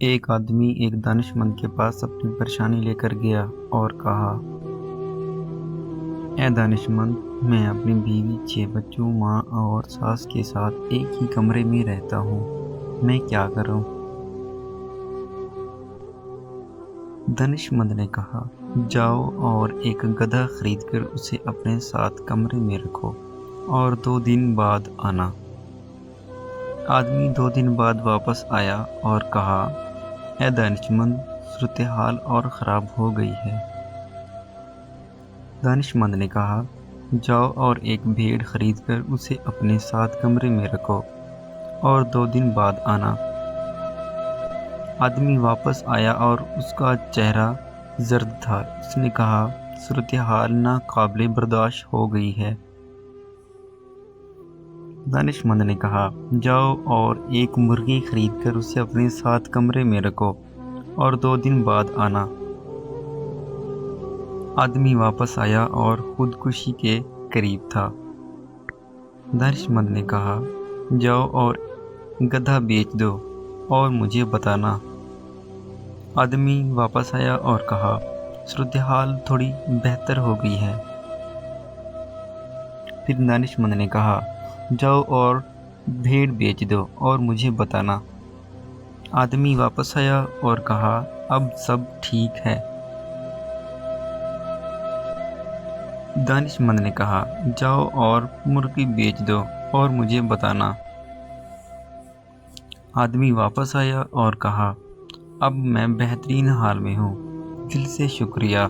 ایک آدمی ایک دانش مند کے پاس اپنی پریشانی لے کر گیا اور کہا، اے دانش مند، میں اپنی بیوی، 6 بچوں، ماں اور ساس کے ساتھ ایک ہی کمرے میں رہتا ہوں، میں کیا کروں؟ دانش مند نے کہا، جاؤ اور ایک گدھا خرید کر اسے اپنے ساتھ کمرے میں رکھو اور 2 دن بعد آنا۔ آدمی 2 دن بعد واپس آیا اور کہا، اے دانش مند، صورتحال اور خراب ہو گئی ہے۔ دانش مند نے کہا، جاؤ اور ایک بھیڑ خرید کر اسے اپنے ساتھ کمرے میں رکھو اور 2 دن بعد آنا۔ آدمی واپس آیا اور اس کا چہرہ زرد تھا۔ اس نے کہا، صورتحال ناقابل برداشت ہو گئی ہے۔ دانش مند نے کہا، جاؤ اور ایک مرغی خرید کر اسے اپنے ساتھ کمرے میں رکھو اور 2 دن بعد آنا۔ آدمی واپس آیا اور خودکشی کے قریب تھا۔ دانش مند نے کہا، جاؤ اور گدھا بیچ دو اور مجھے بتانا۔ آدمی واپس آیا اور کہا، صورتحال تھوڑی بہتر ہو گئی ہے۔ پھر دانش مند نے کہا، جاؤ اور بھیڑ بیچ دو اور مجھے بتانا۔ آدمی واپس آیا اور کہا، اب سب ٹھیک ہے۔ دانش مند نے کہا، جاؤ اور مرغی بیچ دو اور مجھے بتانا۔ آدمی واپس آیا اور کہا، اب میں بہترین حال میں ہوں، دل سے شکریہ۔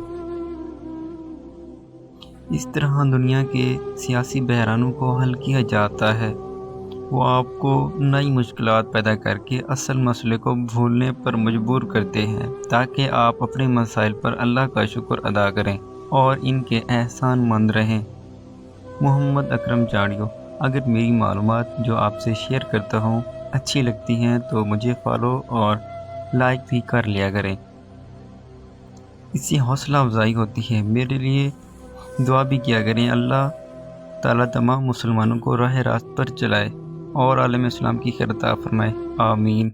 اس طرح دنیا کے سیاسی بحرانوں کو حل کیا جاتا ہے۔ وہ آپ کو نئی مشکلات پیدا کر کے اصل مسئلے کو بھولنے پر مجبور کرتے ہیں تاکہ آپ اپنے مسائل پر اللہ کا شکر ادا کریں اور ان کے احسان مند رہیں۔ محمد اکرم جاڑیو۔ اگر میری معلومات جو آپ سے شیئر کرتا ہوں اچھی لگتی ہیں تو مجھے فالو اور لائک بھی کر لیا کریں، اس سے حوصلہ افزائی ہوتی ہے۔ میرے لیے دعا بھی کیا کریں۔ اللہ تعالیٰ تمام مسلمانوں کو راہ راست پر چلائے اور عالم اسلام کی خیر عطا فرمائے، آمین۔